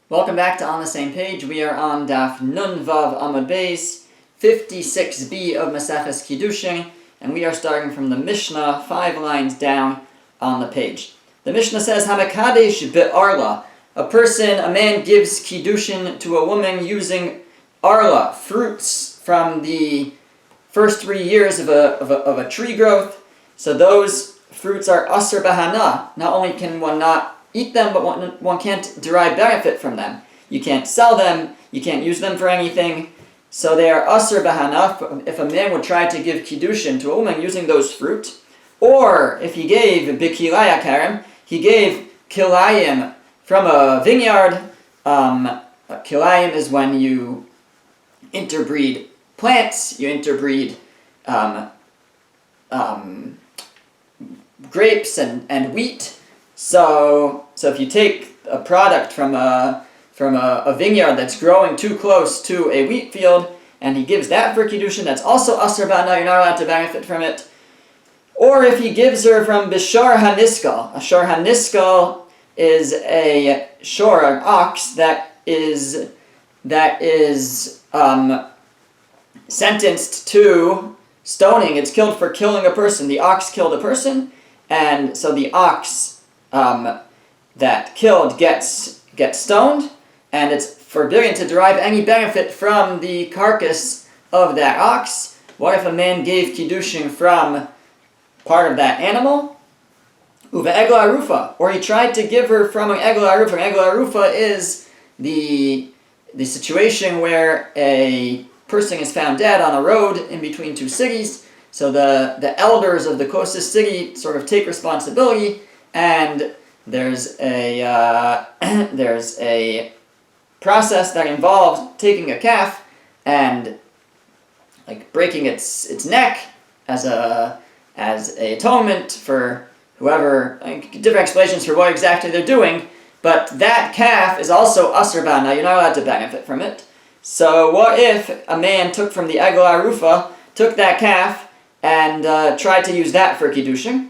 Welcome back to On the Same Page. We are on Daf Nun Vav Amud Beis, 56b of Maseches Kiddushin, and we are starting from the Mishnah, 5 lines down on the page. The Mishnah says, Hamakadesh be'arla. A man gives Kiddushin to a woman using arla, fruits from the first 3 years of a tree growth. So those fruits are asr bahana. Not only can one not eat them, but one can't derive benefit from them. You can't sell them, you can't use them for anything. So they are asr bahana if a man would try to give Kiddushin to a woman using those fruit. Or if he gave bikilaya karim, he gave kilayim from a vineyard. Kilayim is when you interbreed plants, you interbreed grapes and wheat. So if you take a product from a vineyard that's growing too close to a wheat field, and he gives that for Kiddushin, that's also asr ba'ana, you're not allowed to benefit from it. Or if he gives her from bishar haniskal. A shar haniskal is a shor, an ox that is sentenced to stoning. It's killed for killing a person. The ox killed a person, and so the ox that killed gets stoned, and it's forbidden to derive any benefit from the carcass of that ox. What if a man gave Kiddushin from part of that animal? Uva egla arufa, or he tried to give her from an egla arufa. An egla arufa is the situation where a person is found dead on a road in between two cities. So the elders of the closest city sort of take responsibility, and there's a process that involves taking a calf and like breaking its neck as a atonement for whoever. Different explanations for what exactly they're doing, but that calf is also asr ba'ana. You're not allowed to benefit from it. So what if a man took from the egla arufa, took that calf, and tried to use that for Kiddushin?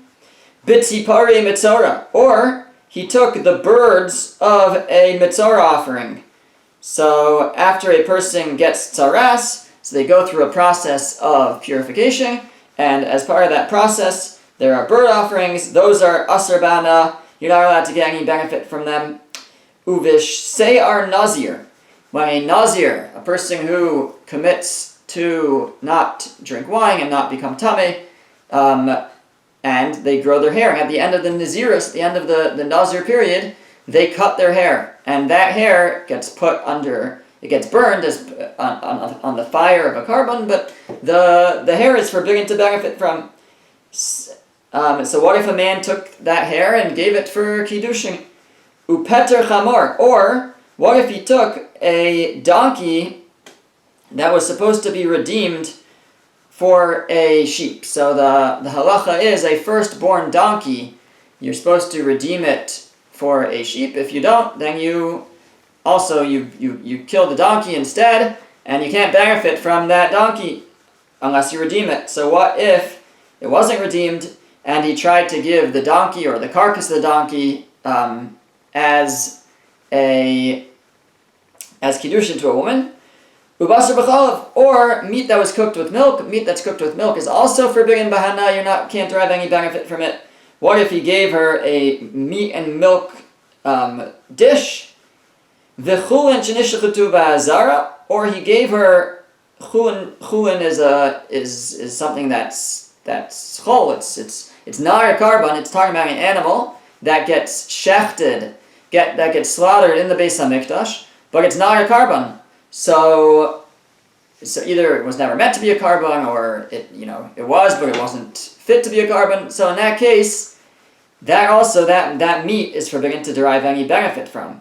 Bitzipari mitzora, or he took the birds of a mitzora offering. So after a person gets tzaras, so they go through a process of purification, and as part of that process, there are bird offerings. Those are asr ba'ana. You're not allowed to get any benefit from them. Uvish seyar nazir. When a nazir, a person who commits to not drink wine and not become tameh, and they grow their hair, and at the end of the Naziris, at the end of the Nazir period, they cut their hair, and that hair gets put under, it gets burned as on the fire of a carbon, but the hair is forbidden to benefit from. So what if a man took that hair and gave it for Kiddushin? Upeter chamor, or what if he took a donkey that was supposed to be redeemed for a sheep? So the halacha is a firstborn donkey, you're supposed to redeem it for a sheep. If you don't, then you kill the donkey instead, and you can't benefit from that donkey unless you redeem it. So what if it wasn't redeemed, and he tried to give the donkey or the carcass of the donkey as Kiddushin to a woman? Ubasar b'chalav, or meat that was cooked with milk. Meat that's cooked with milk is also forbidden bahana. Can't derive any benefit from it. What if he gave her a meat and milk dish? V'chulin shenishlechutu ba'azara, or he gave her chulin. Chulin is something that's chol. It's not a carbon. It's talking about an animal that gets shechted, that gets slaughtered in the Beis Hamikdash, but it's not a carbon. So either it was never meant to be a carbon, or it was, but it wasn't fit to be a carbon. So in that case, that meat is forbidden to derive any benefit from.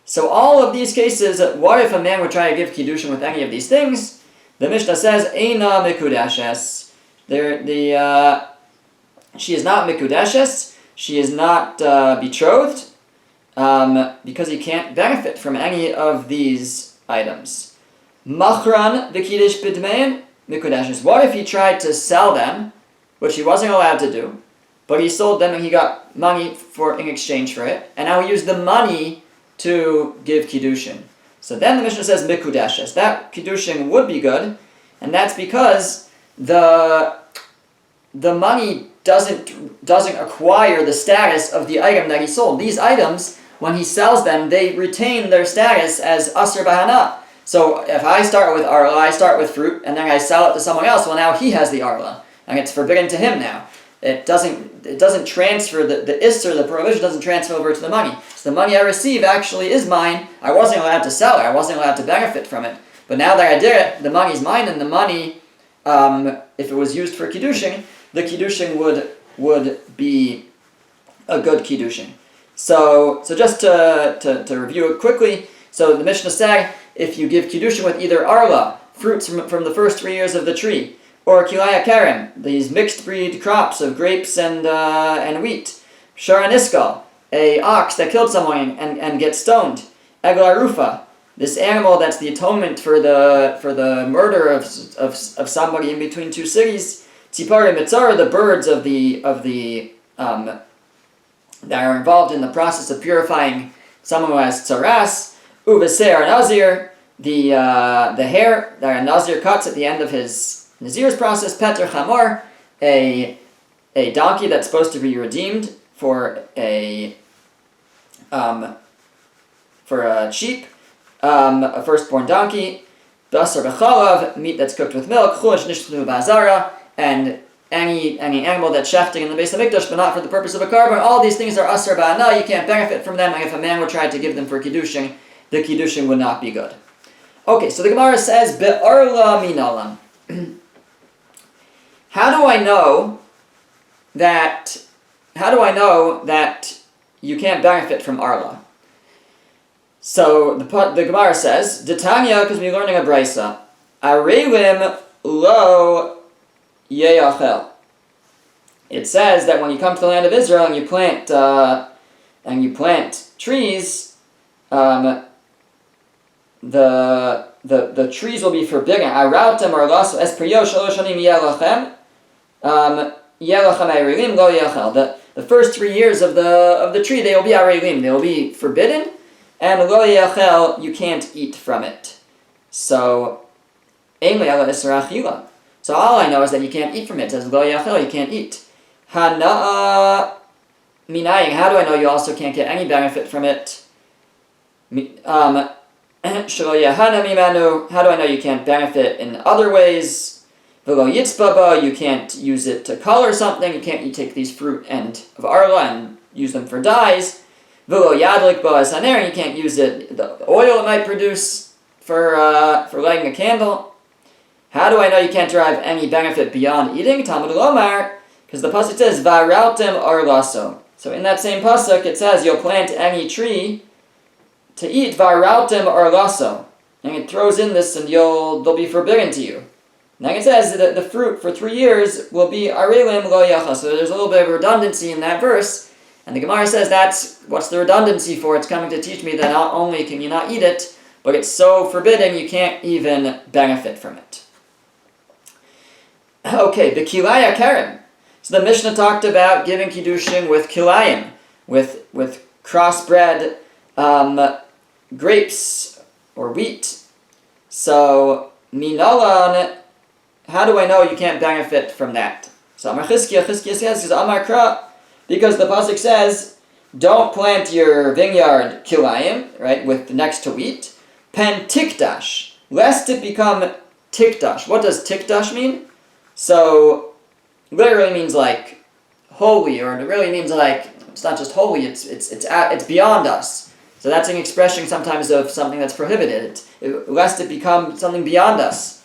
So all of these cases, what if a man would try to give Kiddushin with any of these things? The Mishnah says, Eina mikudashes. She is not mikudashes. She is not betrothed, because he can't benefit from any of these items. Machran v'kiddush b'dmein mikudashes. What if he tried to sell them, which he wasn't allowed to do, but he sold them and he got money in exchange for it, and now he used the money to give Kiddushin. So then the Mishnah says Mikudeshes. That Kiddushin would be good, and that's because the money doesn't acquire the status of the item that he sold. These items, when he sells them, they retain their status as Asr Bahana. So if I start with Arla, I start with fruit, and then I sell it to someone else, well now he has the Arla, and it's forbidden to him now. It doesn't transfer, the Isser, the prohibition doesn't transfer over to the money. So the money I receive actually is mine. I wasn't allowed to sell it, I wasn't allowed to benefit from it. But now that I did it, the money's mine, and the money, if it was used for Kiddushin, the Kiddushin would be a good Kiddushin. So just to review it quickly, so the Mishnah said, if you give Kiddushin with either Arla, fruits from the first 3 years of the tree, or Kilaya Keren, these mixed breed crops of grapes and wheat, Sharan Iskal, a ox that killed someone and gets stoned, Egla Rufa, this animal that's the atonement for the murder of somebody in between two cities, Tzipari Mitzara, the birds of the that are involved in the process of purifying someone who has tzaras, Uveser Nazir, the hair that a Nazir cuts at the end of his Nazir's process, Petr Chamor, a donkey that's supposed to be redeemed for a sheep, a firstborn donkey, Basar Bechalav, meat that's cooked with milk, Chush Nishlu Bazara, and any animal that's shafting in the base of Mikdash, but not for the purpose of a carbon. All these things are Asar Ba'ana, you can't benefit from them, and if a man were trying to give them for Kiddushin, the Kiddushin would not be good. Okay, so the Gemara says, Be'arla minalam. How do I know that you can't benefit from Arla? So the Gemara says, D'Tanya, because we're learning a brisa, Arelim lo yeyachel. It says that when you come to the land of Israel and you plant trees, the trees will be forbidden. Arautem or laso es priyo shalosh shanim yelachem arelim lo yechel. The first 3 years of the tree, they will be arelim. They will be forbidden, and lo yechel, you can't eat from it. So ein le'ala isra achila. So all I know is that you can't eat from it. It says lo yechel, you can't eat. Hana'a minaying. How do I know you also can't get any benefit from it? How do I know you can't benefit in other ways? You can't use it to color something. You can't take these fruit of Arla and use them for dyes. You can't use the oil it might produce for lighting a candle. How do I know you can't derive any benefit beyond eating? Talmud Lomar, because the pasuk says Varautem Arlaso. So in that same pasuk it says you'll plant any tree to eat Varautem Arlaso, and it throws in this, and they'll be forbidden to you. Now it says that the fruit for 3 years will be Arelim Lo Yacha. So there's a little bit of redundancy in that verse, and the Gemara says that's what's the redundancy for? It's coming to teach me that not only can you not eat it, but it's so forbidden you can't even benefit from it. Okay, the Kilaya Keren. So the Mishnah talked about giving Kiddushin with Kilayim, with crossbred grapes or wheat. So minalan, how do I know you can't benefit from that? So Amar Chizkiah says, Amar Kra, because the pasuk says, don't plant your vineyard kilayim, right, with next to wheat, pen tikdash, lest it become tikdash. What does tikdash mean? So literally means like holy, or it really means like it's not just holy, it's beyond us. So that's an expression sometimes of something that's prohibited, lest it become something beyond us.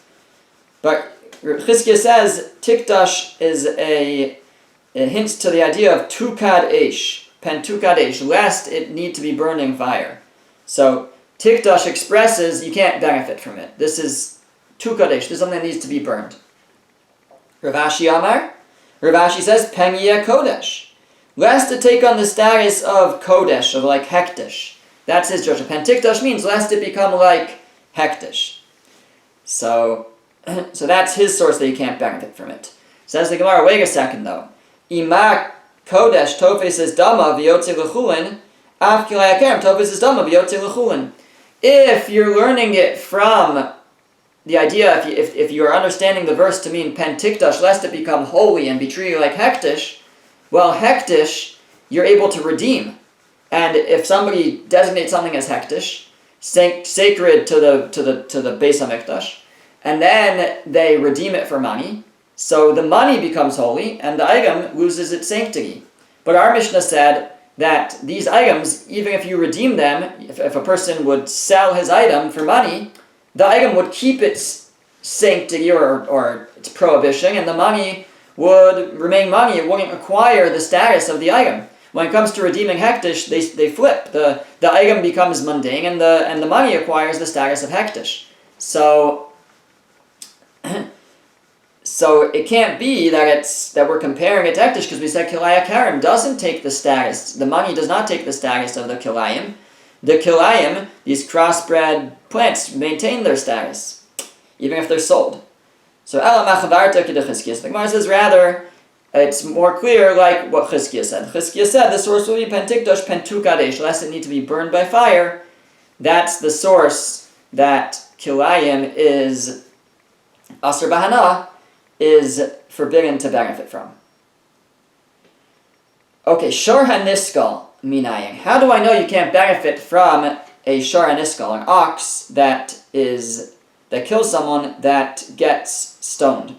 But Chizkiah says tikdash is it hints to the idea of tukad esh, pen tukad esh, lest it need to be burned in fire. So tikdash expresses you can't benefit from it. This is tukad esh, this is something that needs to be burned. Rav Ashi Amar, Rav Ashi says pen yeh kodesh, lest it take on the status of kodesh, of like hektish. That's his drasha. Pen tikdash means lest it become like hektish. So that's his source that you can't benefit from it. Says the Gemara, wait a second though. Ima kodesh tofes is dama v'yotze l'chulin If you're learning it from the idea, if you are understanding the verse to mean pen tikdash, lest it become holy and be treated like hektish, well, hektish, you're able to redeem. And if somebody designates something as hektish, sacred to the Beis HaMikdash, and then they redeem it for money, so the money becomes holy, and the item loses its sanctity. But our Mishnah said that these items, even if you redeem them, if a person would sell his item for money, the item would keep its sanctity or its prohibition, and the money would remain money. It wouldn't acquire the status of the item. When it comes to redeeming hektish, they flip. The item becomes mundane, and the money acquires the status of hektish. So it can't be that we're comparing it to hektish, because we said kilaya karim doesn't take the status. The money does not take the status of the kilayim. The kilayim, these crossbred plants, maintain their status, even if they're sold. So ela machavarta k'de Chizkiya. The Gemara says rather, it's more clear like what Chizkiya said. Chizkiya said the source will be pen tikdash pen tu kadesh, lest it need to be burned by fire. That's the source that kilayim is asr bahana, is forbidden to benefit from. Okay, shor haniskal minayin. How do I know you can't benefit from a shor haniskal, an ox that kills someone that gets stoned?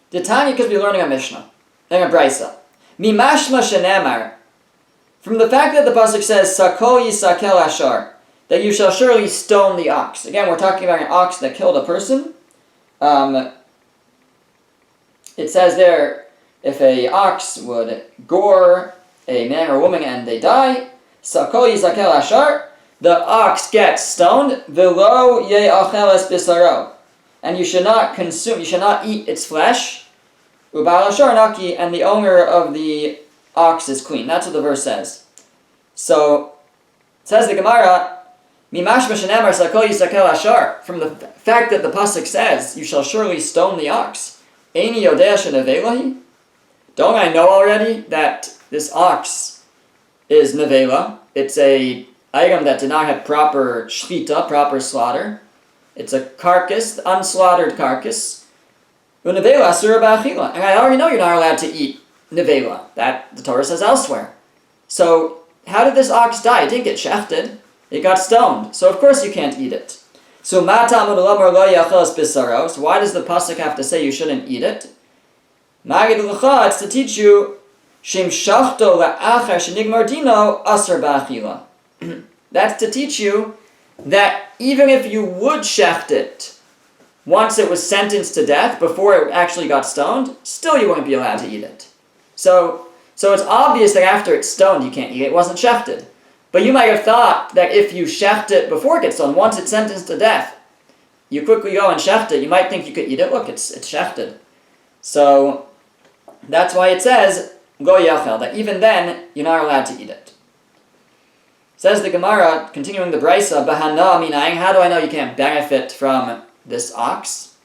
The Tanya, because we're learning a Mishnah and a Brisa. Mimashma shenemar, from the fact that the pasuk says sakol yisakel ashar, that you shall surely stone the ox. Again, we're talking about an ox that killed a person. It says there, if a ox would gore a man or woman and they die, sakol yisakel ashar, the ox gets stoned. Velo ye'acheles bisaro, and you should not consume, you should not eat its flesh. Ubal ashar naki, and the owner of the ox is clean. That's what the verse says. So, it says the Gemara, Mimashma shenemar sakol yisakel ashar, from the fact that the pasuk says, you shall surely stone the ox. Eini yodea shenevelahi? Don't I know already that this ox is nevela? It's a item that did not have proper shchita, proper slaughter. It's a carcass, unslaughtered carcass. And I already know you're not allowed to eat nevela. That the Torah says elsewhere. So how did this ox die? It didn't get shechted. It got stoned. So of course you can't eat it. So why does the pasuk have to say you shouldn't eat it? It's to teach you that's to teach you that even if you would shecht it once it was sentenced to death, before it actually got stoned, still you wouldn't be allowed to eat it. So it's obvious that after it's stoned you can't eat it. It wasn't shechted. But you might have thought that if you shecht it before it gets stoned, once it's sentenced to death, you quickly go and shecht it, you might think you could eat it. Look, it's shechted. So that's why it says, go yachel, that even then you're not allowed to eat it. Says the Gemara, continuing the Brisa, Bahana minayin, how do I know you can't benefit from this ox?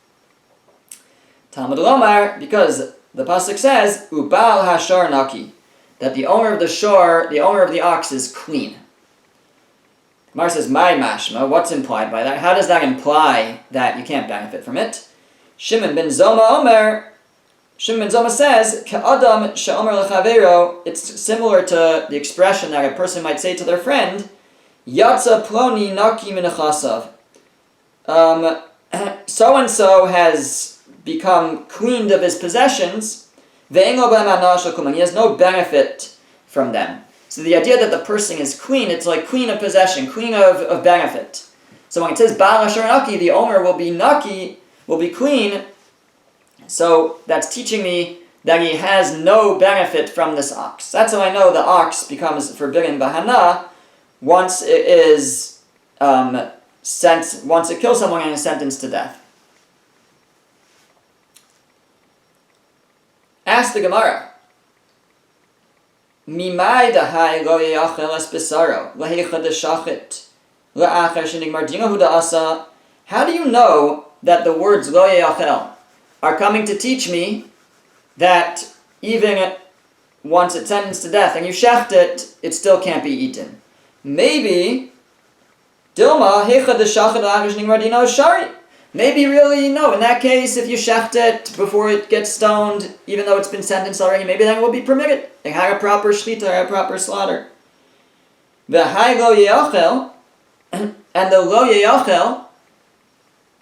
Talmud Lomar, because the pasuk says, Ubal hashar naki, that the owner of the shor, the owner of the ox is clean. Gemara says, my mashma, what's implied by that? How does that imply that you can't benefit from it? Shimon ben Zoma says, Ka'adam she'omer lechavero, it's similar to the expression that a person might say to their friend, Yatsa ploni naki minachasav. So-and-so has become cleaned of his possessions, he has no benefit from them. So the idea that the person is clean, it's like clean of possession, clean of benefit. So when it says Baal Asher Naki, the owner will be Naki, will be clean. So that's teaching me that he has no benefit from this ox. That's how I know the ox becomes forbidden Bahana once it is once it kills someone and is sentenced to death. Ask the Gemara. Mimai dahai lo yachel es besaro lehicha deshachit le'acher shenigmar dinahu da'asa. How do you know that the words lo yachel are coming to teach me that even once it's sentenced to death and you shecht it, it still can't be eaten. Maybe Dilma hecha de shachad agishning radino shari. Maybe really, in that case, if you shecht it before it gets stoned, even though it's been sentenced already, maybe then it will be permitted. It had a proper shlita, a proper slaughter. The high lo yeyachel, and the lo yeyachel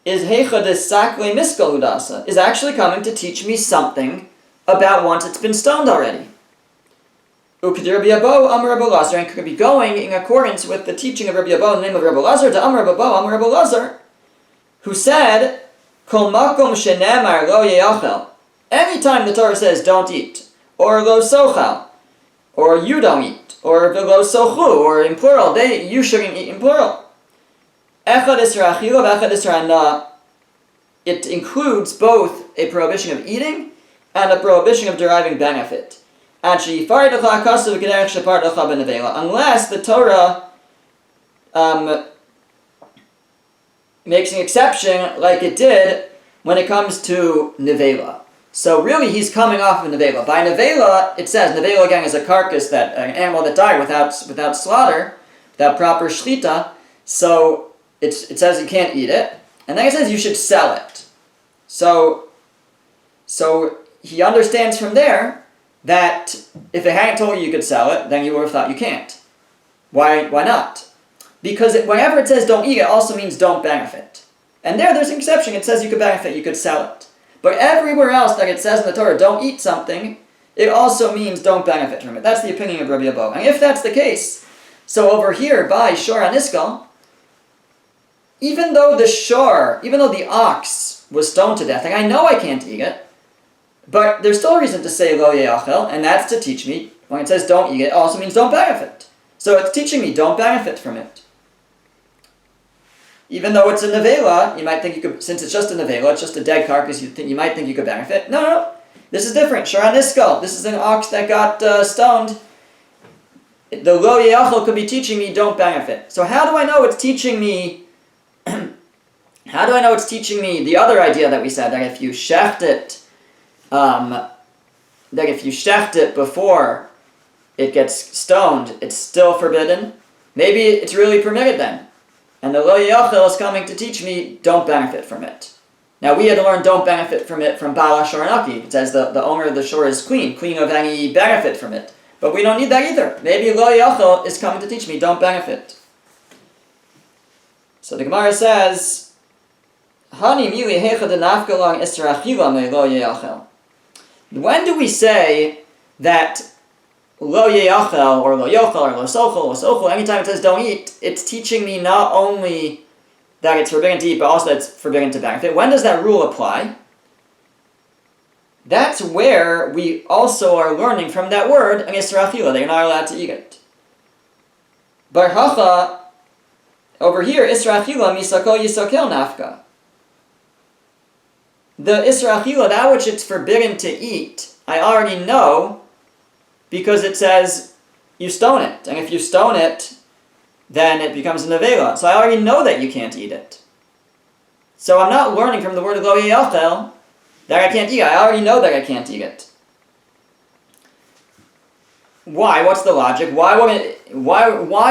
is hecha de sakle miskal hudasa, is actually coming to teach me something about once it's been stoned already. Ukadir Rabbi Amar Rabbi Lazar, and could be going in accordance with the teaching of Rabbi Abo in the name of Rabbi Lazar to Amar Rabbi Lazar, who said, Kol makom shenemar lo yeyachel. Anytime the Torah says don't eat, or lo sochal, or you don't eat, or lo sochu, or in plural, you shouldn't eat in plural. Echad isra achila, echad isra na. It includes both a prohibition of eating and a prohibition of deriving benefit. Unless the Torah makes an exception like it did when it comes to nevela. So really he's coming off of nevela. By nevela, it says, nevela again is a carcass, an animal that died without slaughter, without proper shlita, so it says you can't eat it, and then it says you should sell it. So he understands from there that if it hadn't told you could sell it, then you would have thought you can't. Why not? Because whenever it says don't eat, it also means don't benefit. And there's an exception. It says you could benefit, you could sell it. But everywhere else that it says in the Torah don't eat something, it also means don't benefit from it. That's the opinion of Rabbi Abo. And if that's the case, so over here by Shor HaNiskal, even though the ox was stoned to death, and I know I can't eat it, but there's still a reason to say lo yeyachel, and that's to teach me, when it says don't eat it, it also means don't benefit. So it's teaching me don't benefit from it. Even though it's a nevela, you might think you could, since it's just a nevela, it's just a dead carcass, you might think you could benefit. No. This is different. Shor HaNiskal. This is an ox that got stoned. The lo yeyachel could be teaching me don't benefit. So how do I know it's teaching me the other idea that we said, that if you shecht it before it gets stoned, it's still forbidden? Maybe it's really permitted then. And the lo yeyachel is coming to teach me don't benefit from it. Now we had to learn don't benefit from it from Baal HaShor Naki. It says the owner of the shore is clean of any benefit from it. But we don't need that either. Maybe lo yeyachel is coming to teach me don't benefit. So the Gemara says, Hani mili hecha de nafgalang isra achila me lo yeyachel. When do we say that lo yeyachel or lo yochel or lo sochel, anytime it says don't eat, it's teaching me not only that it's forbidden to eat, but also that it's forbidden to benefit? When does that rule apply? That's where we also are learning from that word, an isra achila, that you're not allowed to eat it. Bar hacha, over here, isra achila misako yisakel nafka. The isra achila, that which it's forbidden to eat, I already know because it says you stone it. And if you stone it, then it becomes a nevela. So I already know that you can't eat it. So I'm not learning from the word lo yeyachel that I can't eat it. I already know that I can't eat it. Why? What's the logic? Why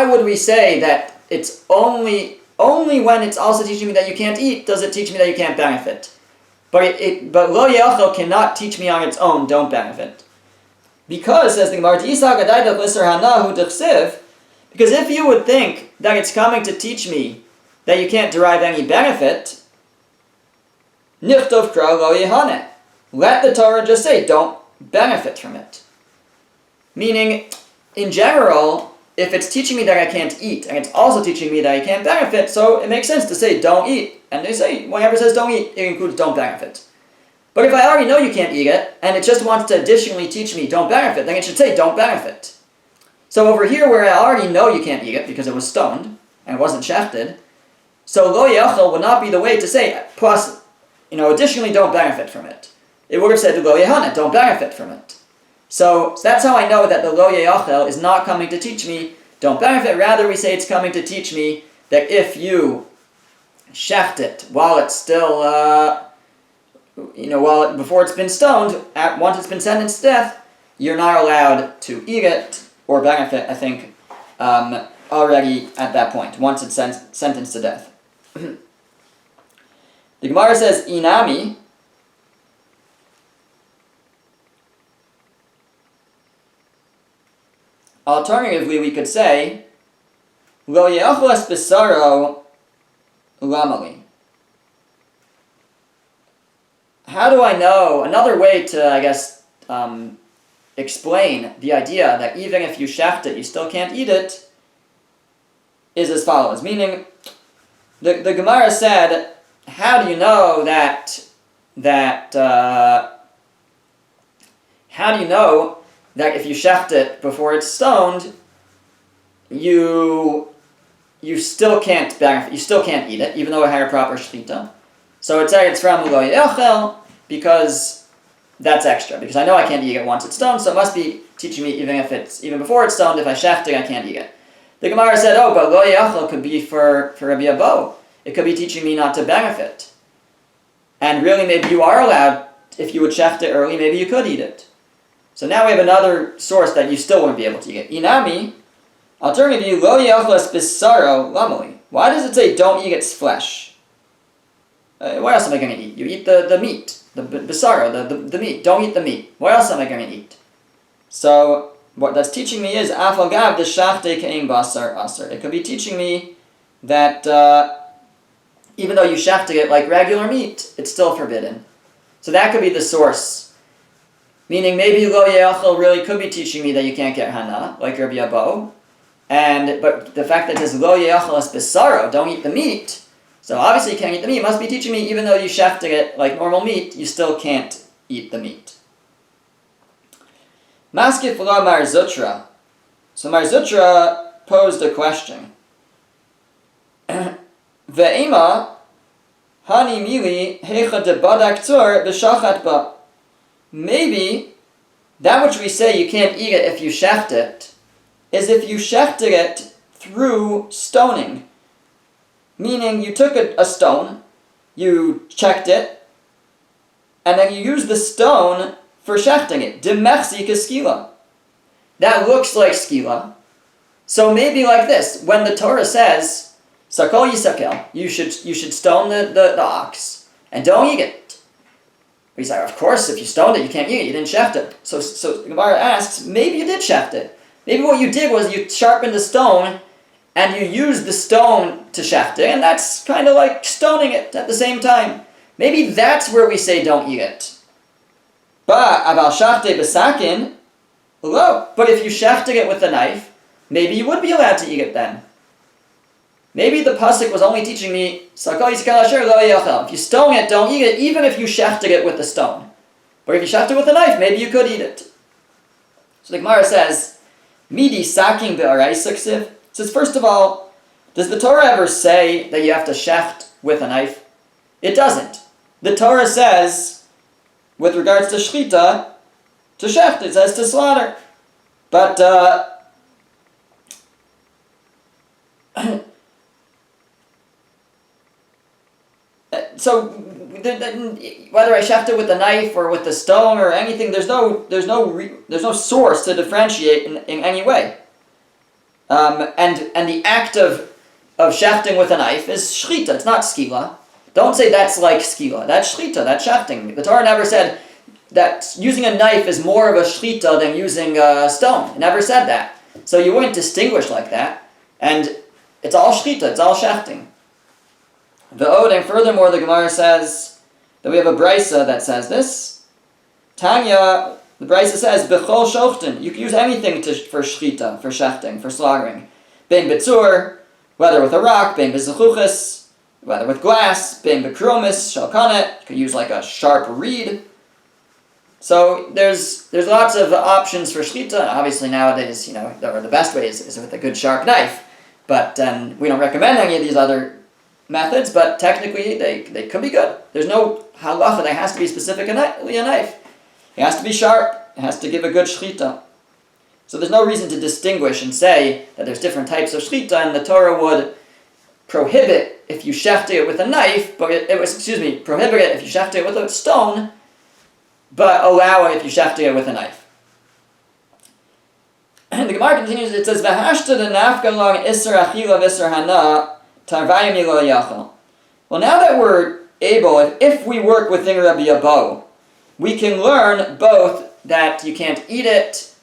would we say that it's only when it's also teaching me that you can't eat does it teach me that you can't benefit? But lo yeyachel cannot teach me on its own don't benefit. Because, says the Gemara, because if you would think that it's coming to teach me that you can't derive any benefit, nichtov kra lo yehane. Let the Torah just say don't benefit from it. Meaning, in general, if it's teaching me that I can't eat, and it's also teaching me that I can't benefit, so it makes sense to say don't eat. And they say, whenever it says don't eat, it includes don't benefit. But if I already know you can't eat it, and it just wants to additionally teach me don't benefit, then it should say don't benefit. So over here where I already know you can't eat it because it was stoned, and it wasn't shechted, so lo yeyachel would not be the way to say, plus, additionally don't benefit from it. It would have said lo yehane, don't benefit from it. So that's how I know that the lo yeyachel is not coming to teach me don't benefit. Rather we say it's coming to teach me that if you shecht it while it's still, before it's been stoned, once it's been sentenced to death, you're not allowed to eat it or benefit, I think, already at that point, once it's sentenced to death. The Gemara says, Inami, alternatively, we could say, Lo ye'achlas besaro lamali. How do I know? Another way to, I guess, explain the idea that even if you shecht it, you still can't eat it, is as follows. Meaning, the Gemara said, how do you know how do you know that if you shecht it before it's stoned, you still can't benefit, you still can't eat it, even though it had a proper shechita? So it said it's from lo ye'achel, because that's extra. Because I know I can't eat it once it's stoned, so it must be teaching me even before it's stoned, if I shecht it, I can't eat it. The Gemara said, oh, but lo ye'achel could be for Rabbi Abo. It could be teaching me not to benefit. And really, maybe you are allowed, if you would shecht it early, maybe you could eat it. So now we have another source that you still wouldn't be able to eat it. Inami, alternatively, lo ye'achlas bisaro lamali. Why does it say don't eat its flesh? What else am I going to eat? You eat the meat, the bisaro, the meat. Don't eat the meat. What else am I going to eat? So what that's teaching me is afal gav deshachte kein basar aser. It could be teaching me that even though you shechted it like regular meat, it's still forbidden. So that could be the source. Meaning maybe lo ye'achel really could be teaching me that you can't get hana, like Rabbi Abo. But the fact that it says lo ye'achel es bisaro, don't eat the meat, so obviously you can't eat the meat, it must be teaching me even though you shechted it like normal meat, you still can't eat the meat. Maskif la Mar Zutra. So Mar Zutra posed a question. Ve'ema hani mili hecha de badak tzur b'shachat ba. Maybe that which we say you can't eat it if you shecht it is if you shechted it through stoning. Meaning you took a stone, you checked it, and then you used the stone for shechting it. Demechsi skila. That looks like skila. So maybe like this, when the Torah says, Sakol yisakel, you should stone the ox, and don't eat it. We say, of course, if you stoned it, you can't eat it, you didn't shecht it. So the Gemara asks, maybe you did shecht it. Maybe what you did was you sharpened the stone, and you used the stone to shecht it, and that's kind of like stoning it at the same time. Maybe that's where we say don't eat it. But aval shachte besakin, lo. But if you shechted it with a knife, maybe you would be allowed to eat it then. Maybe the pasuk was only teaching me, if you stone it, don't eat it, even if you shechted it with the stone. But if you shechted it with a knife, maybe you could eat it. So the Gemara says, Midi saking be'araisaksiv. It says, first of all, does the Torah ever say that you have to shecht with a knife? It doesn't. The Torah says, with regards to shchita, to shecht, it says to slaughter. But, so whether I shecht it with a knife or with the stone or anything, there's no source to differentiate in any way. And the act of shechting with a knife is shchita. It's not skila. Don't say that's like skila. That's shchita. That's shechting. The Torah never said that using a knife is more of a shchita than using a stone. It never said that. So you wouldn't distinguish like that. And it's all shchita. It's all shechting. And furthermore, the Gemara says that we have a brisa that says this. Tanya, the brisa says, B'chol shochten. You can use anything for shchita, for shechting, for slaughtering. Ben betzur, whether with a rock, ben bezechuchis, whether with glass, ben bekromis, shalkanet. You could use like a sharp reed. So there's lots of options for shchita. Obviously nowadays, the best way is with a good sharp knife. But we don't recommend any of these other methods, but technically they could be good. There's no halacha that has to be specifically a knife. It has to be sharp. It has to give a good shchita. So there's no reason to distinguish and say that there's different types of shchita, and the Torah would prohibit if you shechted it with a knife, but prohibit it if you shechted it with a stone, but allow it if you shechted it with a knife. Gemara continues, it says, V'hashta the nafka long isser achila v'isser hana tarvayim ilo yachal. Well, now that we're able, if we work within Rabbi Abo, we can learn both that you can't eat it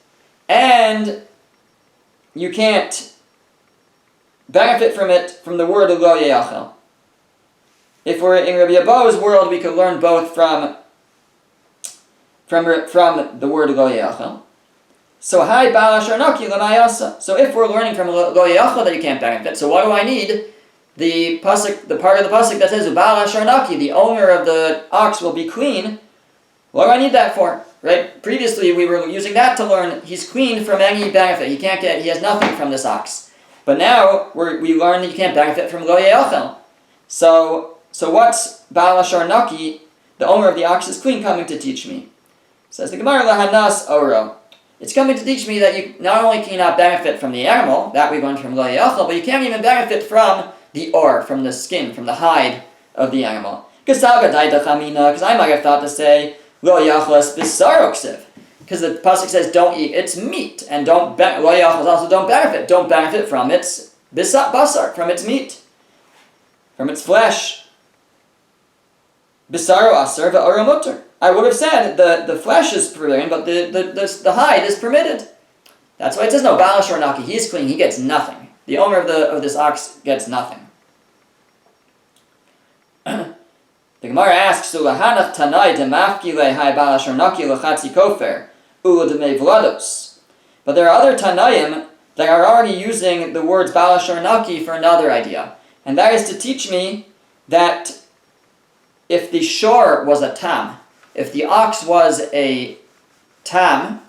and you can't benefit from it from the word lo yachal. If we're in Rabbi Abo's world, we could learn both from the word lo yachal. So hi bala sharnaki l'mayasa. So if we're learning from lo yachal that you can't benefit, so what do I need? The pasuk, the part of the pasuk that says bala sharnaki, the owner of the ox will be clean. What do I need that for? Right? Previously we were using that to learn he's clean from any benefit. He has nothing from this ox. But now we learn that you can't benefit from lo yachal. So what's bala sharnaki, the owner of the ox is clean, coming to teach me? Says the Gemara lahanas oro. It's coming to teach me that you not only cannot benefit from the animal, that we learned from lo yachal, but you can't even benefit from the or, from the skin, from the hide of the animal. Because I might have thought to say lo yachlas bisaroksev, because the pasuk says don't eat its meat, and lo yachlas also don't benefit from its basar, from its meat, from its flesh. Bisaro aser v'oro mutter. I would have said the flesh is forbidden, but the hide is permitted. That's why it says no. Bala shornaki, he is clean. He gets nothing. The owner of this ox gets nothing. The Gemara asks, "Ulahanach tanai demafki lehai bala shornaki lechatzi kofer ula demei vlados." But there are other tanaim that are already using the words bala shornaki for another idea, and that is to teach me that if the shor was a tam, if the ox was a tam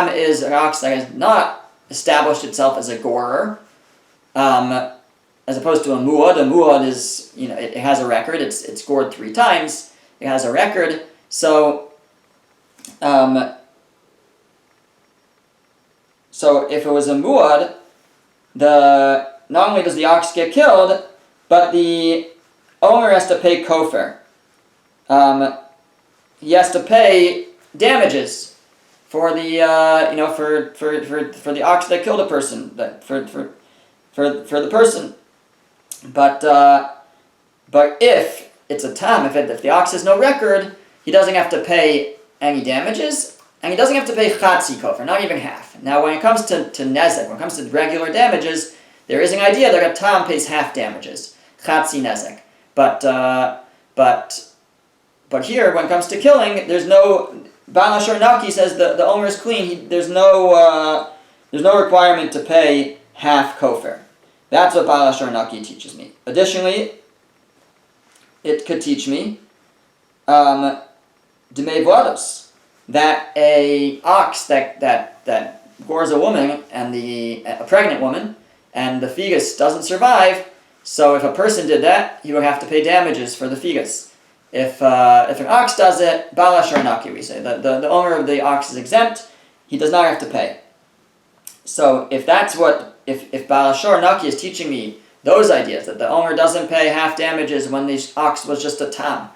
is an ox that has not established itself as a gorer, as opposed to a muad. A muad is, it has a record. It's gored 3 times. It has a record. So, if it was a muad, not only does the ox get killed, but the owner has to pay kofer. He has to pay damages for the for the ox that killed a person, for the person. But if it's a tam, if the ox has no record, he doesn't have to pay any damages, and he doesn't have to pay chatzi kofer, not even half. Now, when it comes to nezek, when it comes to regular damages, there is an idea that a tam pays half damages, chatzi nezek. But here, when it comes to killing, there's no bala sharnaki says the owner is clean. There's no requirement to pay half kofer. That's what bala sharnaki teaches me. Additionally, it could teach me demei vlados, that a ox that gores a woman and a pregnant woman and the fetus doesn't survive. So if a person did that, he would have to pay damages for the fetus. If an ox does it, bala sharnaki, we say. The owner of the ox is exempt, he does not have to pay. So if bala sharnaki is teaching me those ideas, that the owner doesn't pay half damages when the ox was just a tam,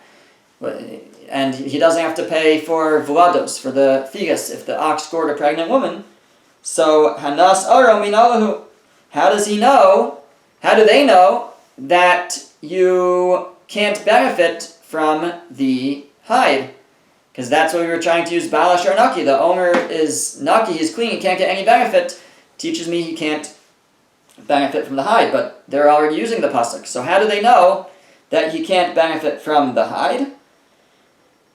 and he doesn't have to pay for vlados, for the fetus, if the ox gored a pregnant woman, so hanas aro minalahu. How do they know that you can't benefit from the hide? Because that's what we were trying to use bala sharnaki. The owner is naki, he's clean, he can't get any benefit. Teaches me he can't benefit from the hide, but they're already using the pasuk. So how do they know that he can't benefit from the hide?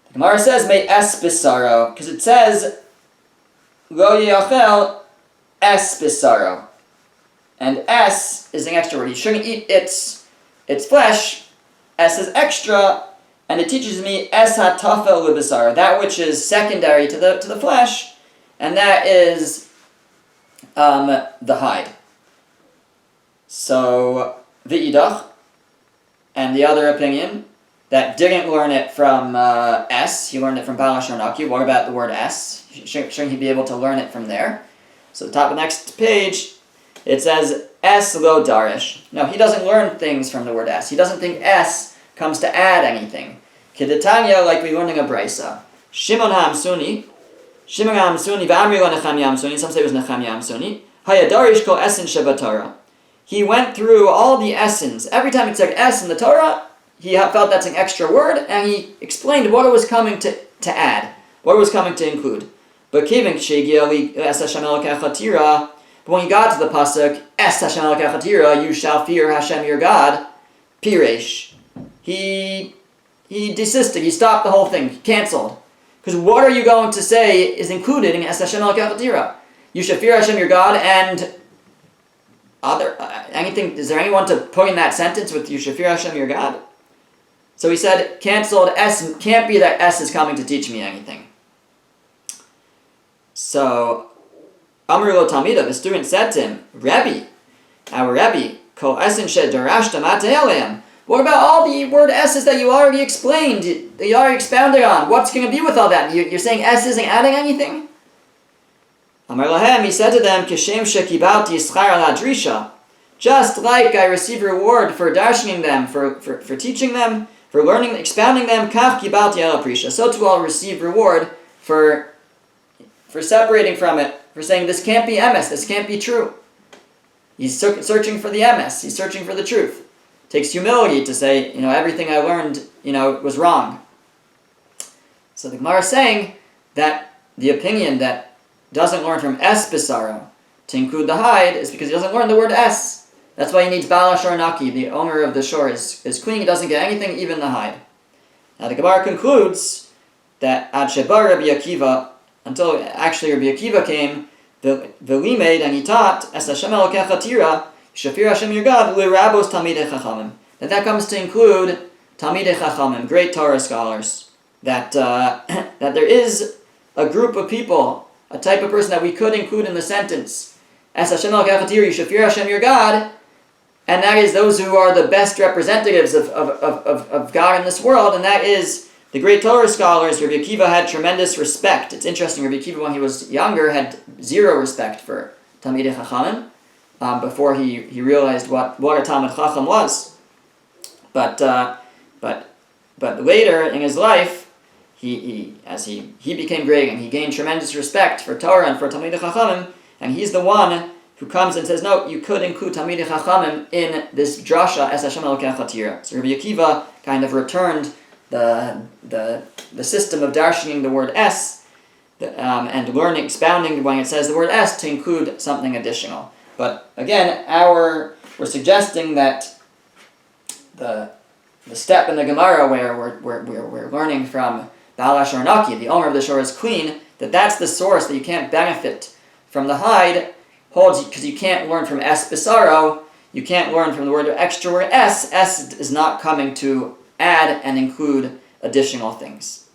The Gemara says, "May es bisaro," because it says, "Lo yachel es bisaro," and es is an extra word. He shouldn't eat its flesh. Es is extra, and it teaches me es hatafel lebisaro, that which is secondary to the flesh, and that is the hide. So v'idach, and the other opinion that didn't learn it from es, he learned it from bala sharnaki. What about the word es? Shouldn't he be able to learn it from there? So the top of the next page, it says es lo darish. No, he doesn't learn things from the word es. He doesn't think es comes to add anything. Kedetanya, like we learned in a brisa. Shimon ha'amsuni, v'amri lo Nechemya ha'amsuni, some say it was Nechemya ha'amsuni, Hayadarish kol esin shebatorah. He went through all the essence. Every time it said es in the Torah, he felt that's an extra word, and he explained what it was coming to add, what it was coming to include. But when he got to the pasuk, Es Hashem Elokecha Tira, you shall fear Hashem your God, Piresh, he desisted, he stopped the whole thing, he canceled. Because what are you going to say is included in Es Hashem Elokecha Tira? You shall fear Hashem your God, and anything, is there anyone to put in that sentence with you shall fear Hashem your God? So he said, canceled, S, can't be that S is coming to teach me anything. So, Amr lo Talmida, the student said to him, Rebbe, our Rebbe, Kol Esin Shed Darashta Matei. What about all the word S's that you already explained, that you already expounded on? What's going to be with all that? You're saying S isn't adding anything? Amar Lahem, he said to them, Kishem Shekibalti Yischar Ala Drisha. Just like I receive reward for darshaning them, for teaching them, for learning, expounding them, Kach Kibalti Ala Prisha. So too I'll receive reward for separating from it, for saying this can't be emes, this can't be true. He's searching for the emes, he's searching for the truth. It takes humility to say, everything I learned, was wrong. So the Gemara is saying that the opinion that doesn't learn from es bisaro to include the hide is because he doesn't learn the word es. That's why he needs Baal HaShor Naki, the owner of the shore is clean, he doesn't get anything, even the hide. Now the Gemara concludes that Ad Shebar Rabbi Akiva, until actually Rabbi Akiva came, the limed, and he taught, Es Hashem Elokecha Tira, Shafir Hashem your God, L'rabos Talmidei Chachamim. That comes to include Talmidei Chachamim, great Torah scholars. That there is a group of people, a type of person that we could include in the sentence, Es Hashem Elokecha Tira, Shafir Hashem your God, and that is those who are the best representatives of God in this world, and that is the great Torah scholars. Rabbi Akiva had tremendous respect. It's interesting, Rabbi Akiva, when he was younger, had zero respect for Talmidei Chachamim, before he realized what a Talmid Chacham was. But later in his life, he became great, and he gained tremendous respect for Torah and for Talmidei Chachamim, and he's the one who comes and says, no, you could include Talmidei Chachamim in this drasha, Es Hashem Elokecha Tira. So Rabbi Akiva kind of returned the system of darshaning the word S, and learning, expounding when it says the word S to include something additional. But again, we're suggesting that the step in the Gemara where we're learning from Baal HaShor Naki, the owner of the shore is clean, that's the source, that you can't benefit from the hide, holds because you can't learn from S Bisaro, you can't learn from the extra word S. S is not coming to add and include additional things.